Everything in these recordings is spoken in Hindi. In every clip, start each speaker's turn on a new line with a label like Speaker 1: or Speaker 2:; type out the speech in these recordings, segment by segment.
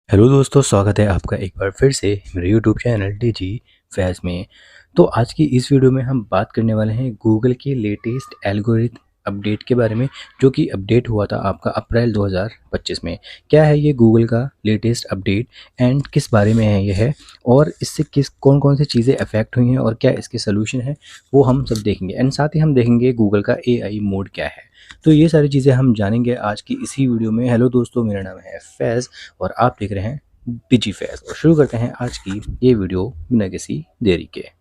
Speaker 1: हेलो दोस्तों, स्वागत है आपका एक बार फिर से मेरे यूट्यूब चैनल डीजी फैज़ में। तो आज की इस वीडियो में हम बात करने वाले हैं गूगल की लेटेस्ट एल्गोरिथम अपडेट के बारे में, जो कि अपडेट हुआ था आपका अप्रैल 2025 में। क्या है ये गूगल का लेटेस्ट अपडेट एंड किस बारे में है ये है, और इससे किस कौन कौन सी चीज़ें अफेक्ट हुई हैं और क्या इसके सोल्यूशन है, वो हम सब देखेंगे। एंड साथ ही हम देखेंगे गूगल का एआई मोड क्या है। तो ये सारी चीज़ें हम जानेंगे आज की इसी वीडियो में। हेलो दोस्तों, मेरा नाम है फैज़ और आप देख रहे हैं डिजी फैज़। और शुरू करते हैं आज की ये वीडियो बिना किसी देरी के।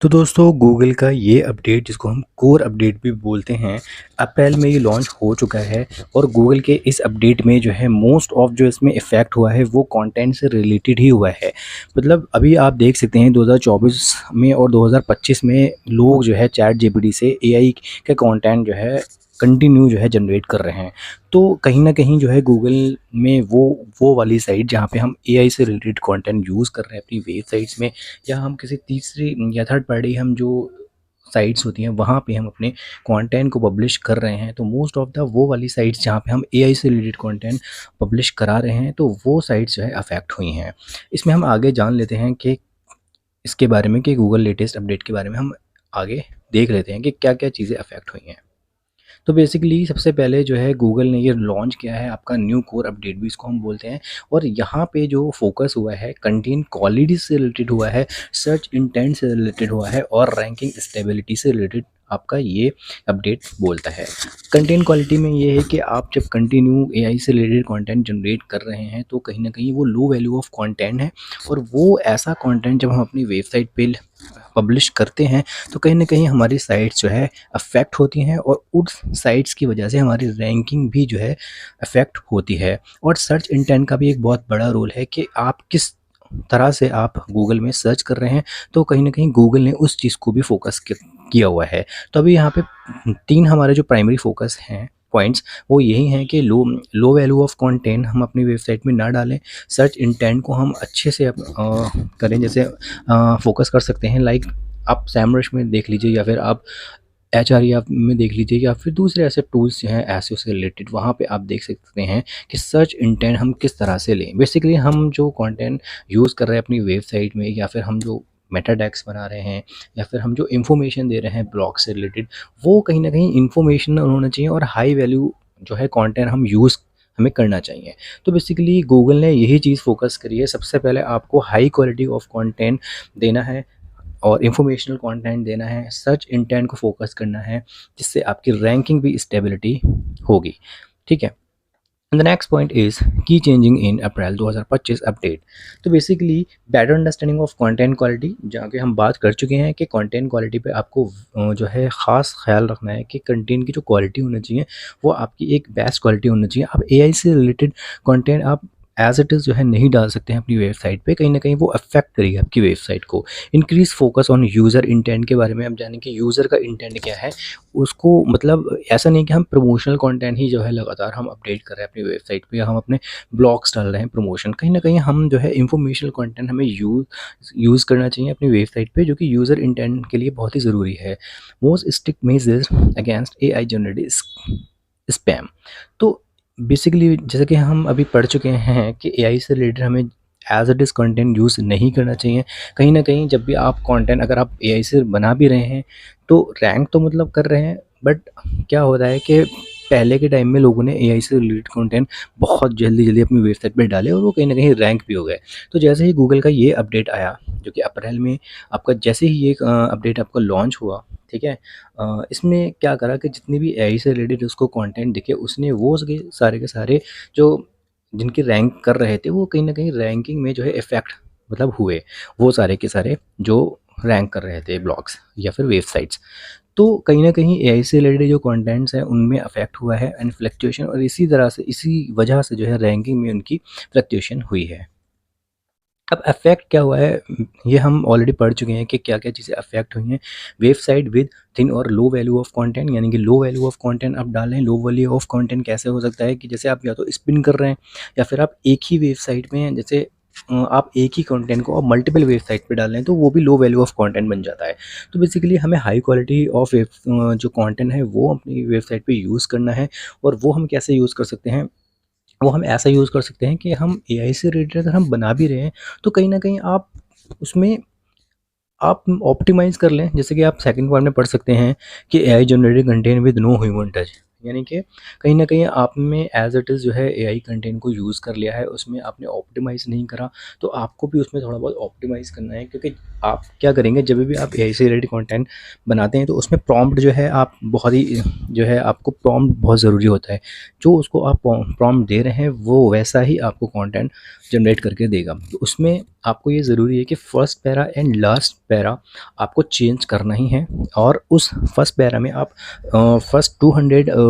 Speaker 1: तो दोस्तों, गूगल का ये अपडेट, जिसको हम कोर अपडेट भी बोलते हैं, अप्रैल में ये लॉन्च हो चुका है। और गूगल के इस अपडेट में जो है मोस्ट ऑफ जो इसमें इफ़ेक्ट हुआ है वो कंटेंट से रिलेटेड ही हुआ है। मतलब अभी आप देख सकते हैं 2024 में और 2025 में लोग जो है चैट जीपीटी से एआई का कंटेंट जो है कंटिन्यू जो है जनरेट कर रहे हैं। तो कहीं न कहीं जो है गूगल में वो वाली साइट जहाँ पे हम एआई से रिलेटेड कंटेंट यूज़ कर रहे हैं अपनी वेबसाइट्स में, या हम किसी तीसरी या थर्ड पार्टी हम जो साइट्स होती हैं वहाँ पे हम अपने कंटेंट को पब्लिश कर रहे हैं। तो मोस्ट ऑफ द वो वाली साइट्स जहाँ पे हम एआई से रिलेटेड कंटेंट पब्लिश करा रहे हैं, तो वो साइट्स जो है अफेक्ट हुई हैं। इसमें हम आगे जान लेते हैं कि इसके बारे में, कि गूगल लेटेस्ट अपडेट के बारे में हम आगे देख लेते हैं कि क्या-क्या चीज़ें अफेक्ट हुई हैं। तो बेसिकली सबसे पहले जो है गूगल ने ये लॉन्च किया है आपका न्यू कोर अपडेट भी इसको हम बोलते हैं। और यहाँ पे जो फोकस हुआ है कंटेंट क्वालिटी से रिलेटेड हुआ है, सर्च इंटेंट से रिलेटेड हुआ है और रैंकिंग स्टेबिलिटी से रिलेटेड आपका ये अपडेट बोलता है। कंटेंट क्वालिटी में ये है कि आप जब कंटिन्यू एआई से रिलेटेड कंटेंट जनरेट कर रहे हैं तो कहीं ना कहीं वो लो वैल्यू ऑफ कंटेंट है। और वो ऐसा कंटेंट जब हम अपनी वेबसाइट पे पब्लिश करते हैं तो कहीं न कहीं हमारी साइट्स जो है अफ़ेक्ट होती हैं, और उस साइट्स की वजह से हमारी रैंकिंग भी जो है अफ़ेक्ट होती है। और सर्च इंटेंट का भी एक बहुत बड़ा रोल है कि आप किस तरह से आप गूगल में सर्च कर रहे हैं, तो कहीं न कहीं गूगल ने उस चीज़ को भी फ़ोकस किया हुआ है। तो अभी यहाँ पे 3 हमारे जो प्राइमरी फ़ोकस हैं पॉइंट्स, वो यही हैं कि लो लो वैल्यू ऑफ कंटेंट हम अपनी वेबसाइट में ना डालें। सर्च इंटेंट को हम अच्छे से करें, जैसे फ़ोकस कर सकते हैं। लाइक आप सैमरश में देख लीजिए, या फिर आप एचआरईएफ में देख लीजिए, या फिर दूसरे ऐसे टूल्स जो हैं एसईओ से रिलेटेड, वहाँ पे आप देख सकते हैं कि सर्च इंटेंट हम किस तरह से लें। बेसिकली हम जो कंटेंट यूज़ कर रहे हैं अपनी वेबसाइट में, या फिर हम जो मेटा टैग्स बना रहे हैं, या फिर हम जो इन्फॉर्मेशन दे रहे हैं ब्लॉग से रिलेटेड, वो कहीं न कहीं इन्फॉर्मेशनल होना चाहिए और हाई वैल्यू जो है कंटेंट हम यूज़ हमें करना चाहिए। तो बेसिकली गूगल ने यही चीज़ फ़ोकस करी है। सबसे पहले आपको हाई क्वालिटी ऑफ कंटेंट देना है और इन्फॉर्मेशनल कंटेंट देना है, सर्च इंटेंट को फोकस करना है, जिससे आपकी रैंकिंग भी स्टेबिलिटी होगी। ठीक है। द नेक्स्ट पॉइंट इज़ की चेंजिंग इन अप्रैल 2025 अपडेट। तो basically better understanding of content quality, जहाँ के हम बात कर चुके हैं कि कंटेंट क्वालिटी पे आपको जो है ख़ास ख्याल रखना है कि कंटेंट की जो क्वालिटी होनी चाहिए वो आपकी एक बेस्ट क्वालिटी होनी चाहिए। आप एआई से रिलेटेड कंटेंट आप एज़ इट इज़ जो है नहीं डाल सकते हैं अपनी वेबसाइट पे, कहीं न कहीं वो अफ़ेक्ट करेगी आपकी वेबसाइट को। Increase focus on user intent के बारे में हम जानें कि यूज़र का इंटेंट क्या है। उसको मतलब ऐसा नहीं कि हम प्रमोशनल कंटेंट ही जो है लगातार हम अपडेट कर रहे हैं अपनी वेबसाइट पे, या हम अपने ब्लॉग्स डाल रहे हैं प्रमोशन। कहीं न कहीं हम जो है इन्फॉर्मेशनल कंटेंट हमें यूज़ करना चाहिए अपनी वेबसाइट पे, जो कि यूज़र इंटेंट के लिए बहुत ही ज़रूरी है। Most strict measures against AI generated spam. तो बेसिकली जैसे कि हम अभी पढ़ चुके हैं कि एआई से रिलेटेड हमें as it is content use नहीं करना चाहिए। कहीं न कहीं जब भी आप कंटेंट अगर आप एआई से बना भी रहे हैं, तो रैंक तो मतलब कर रहे हैं, बट क्या होता है कि पहले के टाइम में लोगों ने एआई से रिलेटेड कंटेंट बहुत जल्दी-जल्दी अपनी वेबसाइट पे डाले और वो कहीं न कहीं रैंक भी हो गए। तो जैसे ही गूगल का ये अपडेट आया, जो कि अप्रैल में आपका जैसे ही ये अपडेट आपका लॉन्च हुआ, ठीक है? इसमें क्या करा कि जितनी भी एआई से रिलेटेड उसको कंटेंट दिखे, उसने वो सके सारे के सारे जो जिनकी रैंक कर रहे थे, वो कहीं न कहीं रैंकिंग में जो है इफ़ेक्ट मतलब हुए। वो सारे के सारे जो रैंक कर रहे थे ब्लॉग्स या फिर वेबसाइट्स। तो कहीं न कहीं एआई से रिलेटेड जो कंटेंट्स हैं उनमें अफ़ेक्ट हुआ है एंड फ्लक्चुएशन, और इसी तरह से इसी वजह से जो है रैंकिंग में उनकी फ्लक्चुएशन हुई है। अब अफ़ेक्ट क्या हुआ है, ये हम ऑलरेडी पढ़ चुके हैं कि क्या-क्या चीज़ें अफ़ेक्ट हुई हैं। वेबसाइट विद थिन और लो वैल्यू ऑफ कंटेंट, यानी कि लो वैल्यू ऑफ कंटेंट आप डालें। लो वैल्यू ऑफ कंटेंट कैसे हो सकता है कि जैसे आप या तो स्पिन कर रहे हैं, या फिर आप एक ही वेबसाइट में जैसे आप एक ही कंटेंट को आप मल्टीपल वेबसाइट पे डाल रहे हैं तो वो भी लो वैल्यू ऑफ कंटेंट बन जाता है। तो बेसिकली हमें हाई क्वालिटी ऑफ जो कंटेंट है वो अपनी वेबसाइट पे यूज़ करना है। और वो हम कैसे यूज़ कर सकते हैं, वो हम ऐसा यूज़ कर सकते हैं कि हम एआई से रिलेटेड अगर हम बना भी रहे हैं तो कहीं न कहीं आप उसमें आप ऑप्टिमाइज़ कर लें। जैसे कि आप सेकंड पॉइंट में पढ़ सकते हैं कि AI generated content with no human touch, यानी कि कहीं न कहीं आपने एज़ इट इज़ जो है एआई कंटेंट को यूज़ कर लिया है, उसमें आपने ऑप्टिमाइज़ नहीं करा। तो आपको भी उसमें थोड़ा बहुत ऑप्टिमाइज़ करना है, क्योंकि आप क्या करेंगे जब भी आप एआई से रिलेटेड कंटेंट बनाते हैं तो उसमें प्रॉम्प्ट जो है आप बहुत ही जो है आपको प्रॉम्प्ट बहुत ज़रूरी होता है। जो उसको आप प्रॉम्प्ट दे रहे हैं वो वैसा ही आपको कंटेंट जनरेट करके देगा। तो उसमें आपको ये ज़रूरी है कि first para and last para आपको चेंज करना ही है। और उस फर्स्ट पैरा में आप फर्स्ट 200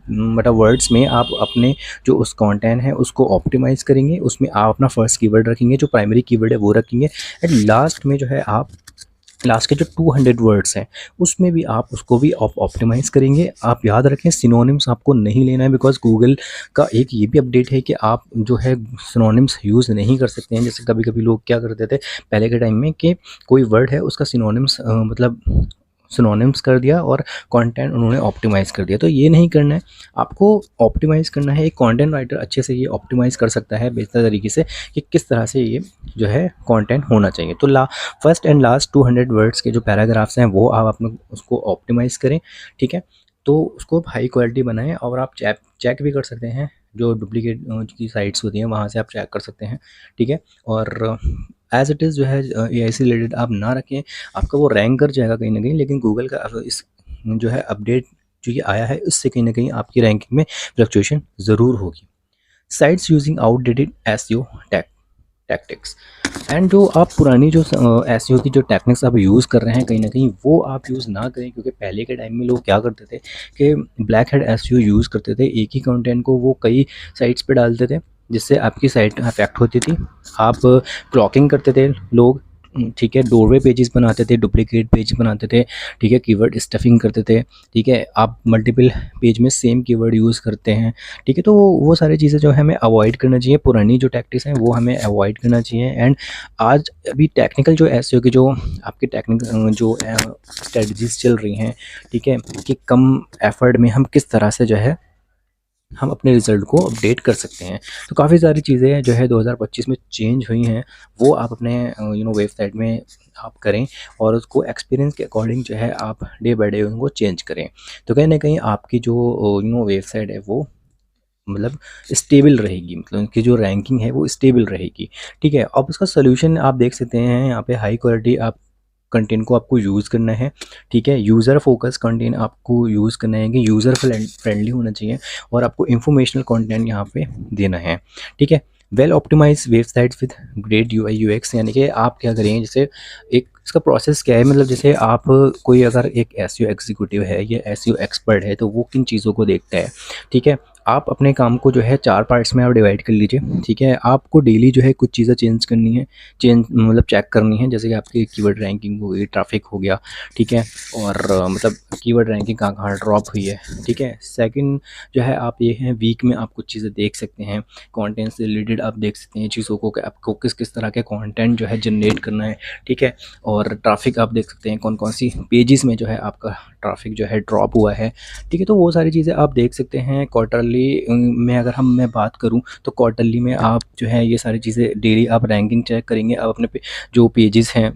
Speaker 1: मतलब वर्ड्स में आप अपने जो उस कंटेंट है उसको ऑप्टिमाइज़ करेंगे। उसमें आप अपना फर्स्ट कीवर्ड रखेंगे, जो प्राइमरी कीवर्ड है वो रखेंगे। एंड लास्ट में जो है आप लास्ट के जो 200 वर्ड्स हैं उसमें भी आप उसको भी ऑप्टिमाइज़ करेंगे। आप याद रखें सिनोनिम्स आपको नहीं लेना है, बिकॉज़ गूगल का एक ये भी अपडेट है कि आप जो है सिनोनिम्स यूज़ नहीं कर सकते हैं। जैसे कभी-कभी लोग क्या करते थे पहले के टाइम में कि कोई वर्ड है उसका सिनोनिम्स मतलब सिनोनिम्स कर दिया और कंटेंट उन्होंने ऑप्टिमाइज़ कर दिया। तो ये नहीं करना है, आपको ऑप्टिमाइज़ करना है। एक कंटेंट राइटर अच्छे से ये ऑप्टिमाइज़ कर सकता है बेहतर तरीके से कि किस तरह से ये जो है कंटेंट होना चाहिए। तो फर्स्ट एंड लास्ट 200 वर्ड्स के जो पैराग्राफ्स हैं वो आप अपने उसको ऑप्टिमाइज़ करें, ठीक है? तो उसको आप हाई क्वालिटी बनाएँ। और आप चेक चेक भी कर सकते हैं, जो डुप्लीकेट की साइट्स होती हैं वहाँ से आप चेक कर सकते हैं, ठीक है? और एज़ इट इज़ जो है एआई से रिलेटेड आप ना रखें, आपका वो रैंक कर जाएगा कहीं न कहीं। लेकिन गूगल का इस जो है अपडेट जो ये आया है इससे कहीं न कहीं आपकी रैंकिंग में फ्लक्चुएशन ज़रूर होगी। Sites using outdated SEO tactics. And जो आप पुरानी जो एसईओ की जो टेक्निक्स आप यूज़ कर रहे हैं कहीं न कहीं वो आप यूज़ ना करें, क्योंकि पहले के टाइम में लोग क्या करते थे कि ब्लैक हैट एसईओ यूज़ करते थे। एक ही कंटेंट को वो कई साइट्स पे डालते थे, जिससे आपकी साइट अफेक्ट होती थी। आप क्लॉकिंग करते थे लोग, ठीक है, डोरवे पेजेस बनाते थे, डुप्लीकेट पेज बनाते थे, ठीक है, कीवर्ड स्टफिंग करते थे, ठीक है, आप मल्टीपल पेज में सेम कीवर्ड यूज़ करते हैं, ठीक है। तो वो सारी चीज़ें जो है हमें अवॉइड करना चाहिए, पुरानी जो टैक्टिक्स हैं वो हमें अवॉइड करना चाहिए। एंड आज अभी टेक्निकल जो एसईओ की जो आपकी टेक्निक जो स्ट्रेटजीज चल रही हैं, ठीक है, कि कम एफर्ट में हम किस तरह से जो है हम अपने रिज़ल्ट को अपडेट कर सकते हैं। तो काफ़ी सारी चीज़ें जो है 2025 में चेंज हुई हैं, वो आप अपने वेबसाइट में आप करें और उसको एक्सपीरियंस के अकॉर्डिंग जो है आप डे बाय डे उनको चेंज करें। तो कहीं न कहीं आपकी जो वेबसाइट है वो मतलब स्टेबल रहेगी, मतलब उनकी जो रैंकिंग है वो स्टेबल रहेगी, ठीक है। अब उसका सॉल्यूशन आप देख सकते हैं यहाँ पे, हाई क्वालिटी आप कंटेंट को आपको यूज़ करना है, ठीक है। यूज़र फोकस कंटेंट आपको यूज़ करना है कि यूज़र फ्रेंडली होना चाहिए और आपको इंफॉर्मेशनल कंटेंट यहाँ पे देना है, ठीक है। Well optimise websites with great UI UX, यानी कि आप क्या करेंगे, जैसे एक इसका प्रोसेस क्या है, मतलब जैसे आप कोई अगर एक एसईओ एग्जीक्यूटिव है या एसईओ एक्सपर्ट है तो वो किन चीज़ों को देखता है, ठीक है। आप अपने काम को जो है 4 पार्ट्स में आप डिवाइड कर लीजिए, ठीक है। आपको डेली जो है कुछ चीज़ें चेंज करनी है, चेंज मतलब चेक करनी है, जैसे कि आपकी कीवर्ड रैंकिंग हो गई, ट्रैफिक हो गया, ठीक है। और मतलब कीवर्ड रैंकिंग कहाँ-कहाँ ड्रॉप हुई है, ठीक है। सेकंड जो है आप ये है वीक में आप कुछ चीज़ें देख सकते हैं, कंटेंट से रिलेटेड आप देख सकते हैं चीज़ों को कि आपको किस-किस तरह के कंटेंट जो है जनरेट करना है, ठीक है। और ट्रैफिक आप देख सकते हैं कौन-कौन सी पेजेस में जो है आपका ट्रैफिक जो है ड्रॉप हुआ है, ठीक है। तो वो सारी चीज़ें आप देख सकते हैं। क्वार्टरली में अगर मैं बात करूँ तो क्वार्टरली में आप जो है ये सारी चीज़ें डेली आप रैंकिंग चेक करेंगे। आप अपने जो पेजेस हैं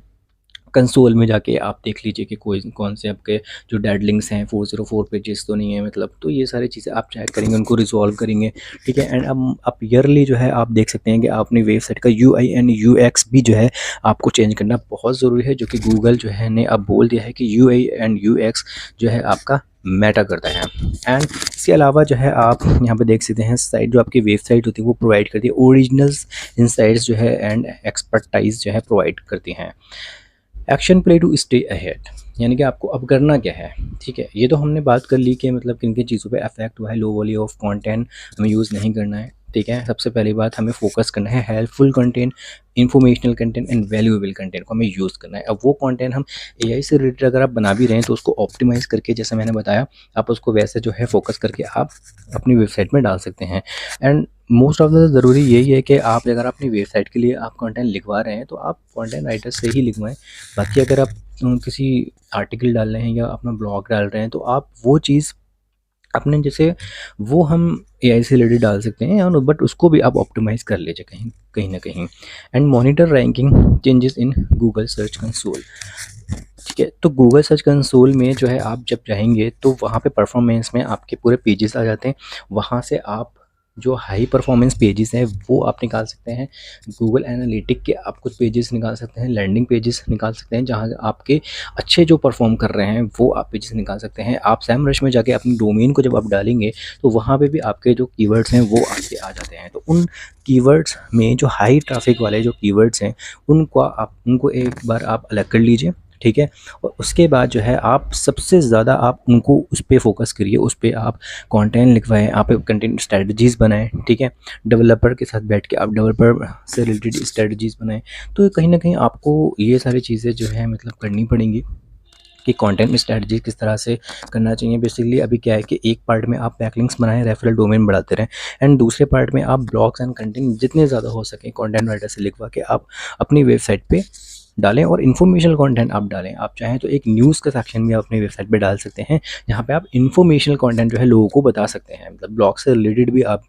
Speaker 1: कंसोल में जाके आप देख लीजिए कि कोई कौन से आपके जो डेड लिंक्स हैं 404 पेजेस तो नहीं है, मतलब तो ये सारी चीज़ें आप चेक करेंगे, उनको रिजॉल्व करेंगे, ठीक है। एंड अब आप ईयरली जो है आप देख सकते हैं कि अपनी वेबसाइट का यूआई एंड यूएक्स भी जो है आपको चेंज करना बहुत ज़रूरी है, जो कि गूगल जो है ने अब बोल दिया है कि यूआई एंड यूएक्स जो है आपका मैटर करता है। एंड इसके अलावा जो है आप यहाँ पे देख सकते हैं साइट जो आपकी वेबसाइट होती है वो प्रोवाइड करती है ओरिजिनल्स इनसाइट्स जो है एंड एक्सपर्टाइज जो है प्रोवाइड करती हैं। Action play to stay ahead, यानी कि आपको अब करना क्या है, ठीक है। ये तो हमने बात कर ली कि मतलब किन किन चीज़ों पे अफेक्ट हुआ है, लो वॉल्यूम ऑफ कंटेंट हमें यूज़ नहीं करना है, ठीक है, सबसे पहली बात हमें फोकस करना है helpful content, informational content and valuable content को हमें यूज़ करना है। अब वो कंटेंट हम एआई से रिलेटेड अगर आप बना भी रहे हैं तो उसको ऑप्टिमाइज़ करके, जैसे मैंने बताया, आप उसको वैसे जो है फोकस करके आप अपनी वेबसाइट में डाल सकते हैं। एंड मोस्ट ऑफ द ज़रूरी यही है कि आप अगर अपनी वेबसाइट के लिए आप कंटेंट लिखवा रहे हैं तो आप कंटेंट राइटर से ही लिखवाएं। बाकी अगर आप किसी आर्टिकल डाल रहे हैं या अपना ब्लॉग डाल रहे हैं तो आप वो चीज़ अपने जैसे वो हम एआई से रिलेटेड डाल सकते हैं, और बट उसको भी आप ऑप्टिमाइज़ कर लीजिए कहीं कहीं ना कहीं। And monitor ranking changes in Google search console. ठीक है, तो गूगल सर्च कंसोल में जो है आप जब जाएंगे तो वहाँ पे परफॉर्मेंस में आपके पूरे पेजेस आ जाते हैं। वहाँ से आप जो हाई परफॉर्मेंस पेजेस हैं वो आप निकाल सकते हैं। गूगल एनालिटिक के आप कुछ पेजेस निकाल सकते हैं, लैंडिंग पेजेस निकाल सकते हैं जहाँ आपके अच्छे जो परफॉर्म कर रहे हैं वो आप पेजेस निकाल सकते हैं। आप सैमरश में जाके अपनी डोमेन को जब आप डालेंगे तो वहाँ पे भी आपके जो कीवर्ड्स हैं वो आपके आ जाते हैं। तो उन कीवर्ड्स में जो हाई ट्रैफिक वाले जो कीवर्ड्स हैं उनको एक बार आप अलग कर लीजिए। ठीक है, और उसके बाद जो है आप सबसे ज़्यादा आप उनको उस पर फोकस करिए, उस पर आप कंटेंट लिखवाएं, आप कंटेंट स्ट्रेटजीज़ बनाएं। ठीक है, डेवलपर के साथ बैठ के आप डेवलपर से रिलेटेड स्ट्रेटजीज़ बनाएं। तो कहीं ना कहीं आपको ये सारी चीज़ें जो है मतलब करनी पड़ेंगी कि कंटेंट में स्ट्रेटजी किस तरह से करना चाहिए। बेसिकली अभी क्या है कि एक पार्ट में आप बैकलिंक्स बनाएं, रेफरल डोमेन बढ़ाते रहें, एंड दूसरे पार्ट में आप ब्लॉग्स एंड कंटेंट जितने ज़्यादा हो सके कंटेंट राइटर से लिखवा के आप अपनी वेबसाइट पे डालें, और इन्फॉर्मेशनल कंटेंट आप डालें। आप चाहें तो एक न्यूज़ का सेक्शन भी आप अपनी वेबसाइट पे डाल सकते हैं, जहाँ पे आप इन्फॉर्मेशनल कंटेंट जो है लोगों को बता सकते हैं। मतलब ब्लॉग से रिलेटेड भी आप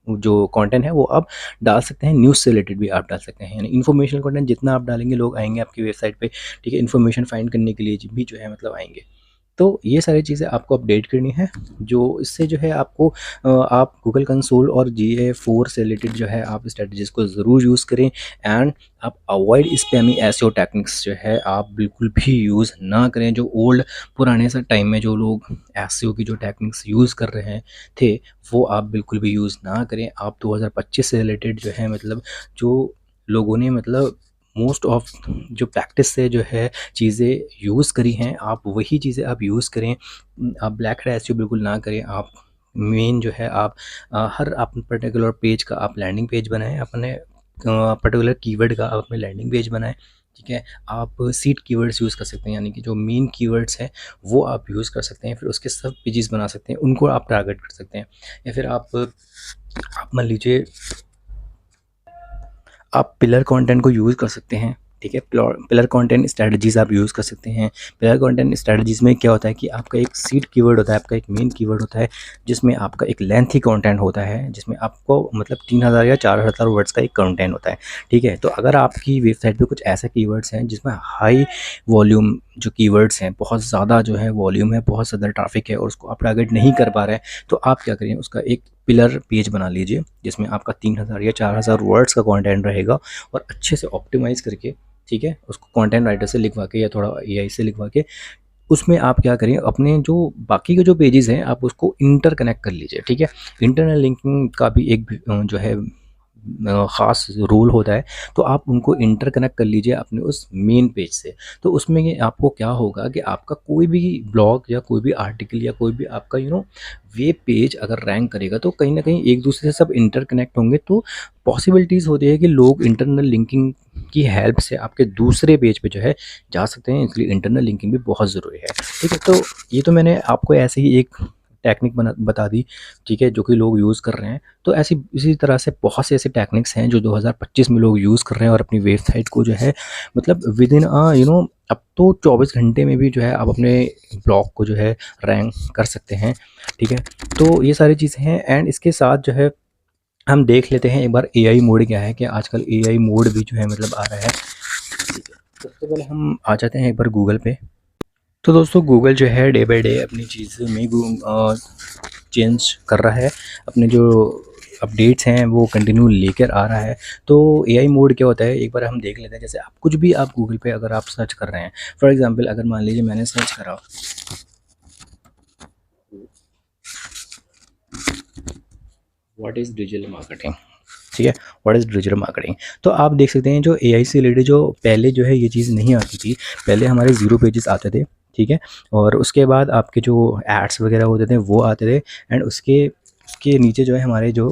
Speaker 1: जो कंटेंट है वो आप डाल सकते हैं, न्यूज़ से रिलेटेड भी आप डाल सकते हैं। यानी इन्फॉर्मेशनल कंटेंट जितना आप डालेंगे लोग आएंगे आपकी वेबसाइट पे, ठीक है, इन्फॉर्मेशन फाइंड करने के लिए भी जो है मतलब आएंगे। तो ये सारी चीज़ें आपको अपडेट करनी है, जो इससे जो है आपको आप गूगल कंसोल और GA4 से रिलेटेड जो है आप स्ट्रेटजीज़ को ज़रूर यूज़ करें। एंड आप अवॉइड स्पैमी एसईओ टेक्निक्स जो है आप बिल्कुल भी यूज़ ना करें। जो ओल्ड पुराने से टाइम में जो लोग एसईओ की जो टेक्निक्स यूज़ कर रहे थे वो आप बिल्कुल भी यूज़ ना करें। आप 2025 से रिलेटेड जो है मतलब जो लोगों ने मतलब मोस्ट ऑफ जो प्रैक्टिस से जो है चीज़ें यूज़ करी हैं, आप वही चीज़ें आप यूज़ करें। आप ब्लैक हैट एसईओ बिल्कुल ना करें। आप मेन जो है आप हर आप पर्टिकुलर पेज का आप लैंडिंग पेज बनाएं, अपने पर्टिकुलर कीवर्ड का आप अपने लैंडिंग पेज बनाएं। ठीक है, आप सीड कीवर्ड्स यूज़ कर सकते हैं, यानी कि जो मेन कीवर्ड्स हैं वो आप यूज़ कर सकते हैं। फिर उसके सब पेजेस बना सकते हैं, उनको आप टारगेट कर सकते हैं। या फिर आप मान लीजिए आप पिलर कंटेंट को यूज़ कर सकते हैं। ठीक है, पिलर कंटेंट स्ट्रेटजीज़ आप यूज़ कर सकते हैं। पिलर कंटेंट स्ट्रेटजीज़ में क्या होता है कि आपका एक सीड कीवर्ड होता है, आपका एक मेन कीवर्ड होता है, जिसमें आपका एक लेंथी कंटेंट होता है, जिसमें आपको मतलब 3000 या 4000 वर्ड्स का एक कंटेंट होता है। ठीक है, तो अगर आपकी वेबसाइट पे कुछ ऐसे कीवर्ड्स हैं जिसमें हाई वॉल्यूम जो कीवर्ड्स हैं, बहुत ज़्यादा जो है वॉल्यूम है, बहुत ज़्यादा ट्रैफिक है और उसको आप टारगेट नहीं कर पा रहे हैं, तो आप क्या करिए, उसका एक पिलर पेज बना लीजिए जिसमें आपका 3000 या 4000 वर्ड्स का कंटेंट रहेगा, और अच्छे से ऑप्टिमाइज़ करके, ठीक है, उसको कंटेंट राइटर से लिखवा के या थोड़ा एआई से लिखवा के उसमें आप क्या करिए, अपने जो बाकी के जो पेजेस हैं आप उसको इंटर कनेक्ट कर लीजिए। ठीक है, इंटरनल लिंकिंग का भी एक जो है ख़ास रूल होता है, तो आप उनको इंटरकनेक्ट कर लीजिए अपने उस मेन पेज से। तो उसमें ये आपको क्या होगा कि आपका कोई भी ब्लॉग या कोई भी आर्टिकल या कोई भी आपका वेब पेज अगर रैंक करेगा तो कहीं ना कहीं एक दूसरे से सब इंटरकनेक्ट होंगे, तो पॉसिबिलिटीज़ होती है कि लोग इंटरनल लिंकिंग की हेल्प से आपके दूसरे पेज पे जो है जा सकते हैं। इसलिए इंटरनल लिंकिंग भी बहुत ज़रूरी है। ठीक है, तो ये तो मैंने आपको ऐसे ही एक टेक्निक बता दी, ठीक है, जो कि लोग यूज़ कर रहे हैं। तो ऐसी इसी तरह से बहुत से ऐसे टेक्निक्स हैं जो 2025 में लोग यूज़ कर रहे हैं, और अपनी वेबसाइट को जो है मतलब विद इन अब तो 24 घंटे में भी जो है आप अपने ब्लॉग को जो है रैंक कर सकते हैं। ठीक है, तो ये सारी चीज़ें हैं। एंड इसके साथ जो है हम देख लेते हैं एक बार एआई मोड क्या है, कि आजकल एआई मोड भी जो है मतलब आ रहा है। ठीक है, सबसे पहले हम आ जाते हैं एक बार गूगल पे। तो दोस्तों गूगल जो है डे बाय डे अपनी चीज़ में चेंज कर रहा है, अपने जो अपडेट्स हैं वो कंटिन्यू लेकर आ रहा है। तो एआई मोड क्या होता है एक बार हम देख लेते हैं। जैसे आप कुछ भी आप गूगल पे अगर आप सर्च कर रहे हैं, फॉर एग्जांपल अगर मान लीजिए मैंने सर्च करा व्हाट इज़ डिजिटल मार्केटिंग, ठीक है, व्हाट इज़ डिजिटल मार्केटिंग, तो आप देख सकते हैं जो एआई से रिलेटेड जो पहले जो है ये चीज़ नहीं आती थी। पहले हमारे ज़ीरो पेजेस आते थे, ठीक है, और उसके बाद आपके जो एड्स वगैरह होते थे वो आते थे, एंड उसके उसके नीचे जो है हमारे जो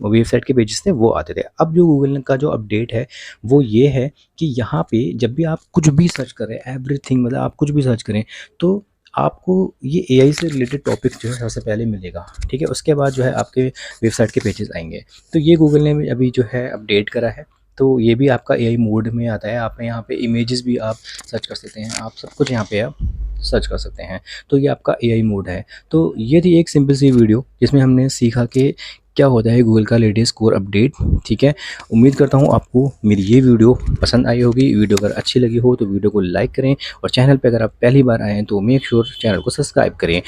Speaker 1: वेबसाइट के पेजेस थे वो आते थे। अब जो गूगल का जो अपडेट है वो ये है कि यहाँ पे जब भी आप कुछ भी सर्च करें, एवरीथिंग मतलब आप कुछ भी सर्च करें तो आपको ये एआई से रिलेटेड टॉपिक जो है सबसे पहले मिलेगा, ठीक है? उसके बाद जो है आपके वेबसाइट के पेजेस आएँगे। तो ये गूगल ने अभी जो है अपडेट करा है, तो ये भी आपका एआई मोड में आता है। आप यहाँ पे इमेजेस भी आप सर्च कर सकते हैं, आप सब कुछ यहाँ पे आप सर्च कर सकते हैं। तो ये आपका एआई मोड है। तो ये थी एक सिंपल सी वीडियो जिसमें हमने सीखा कि क्या होता है गूगल का लेटेस्ट कोर अपडेट, ठीक है? उम्मीद करता हूँ आपको मेरी ये वीडियो पसंद आई होगी। वीडियो अगर अच्छी लगी हो तो वीडियो को लाइक करें और चैनल पे अगर आप पहली बार आए हैं तो मेक श्योर चैनल को सब्सक्राइब करें।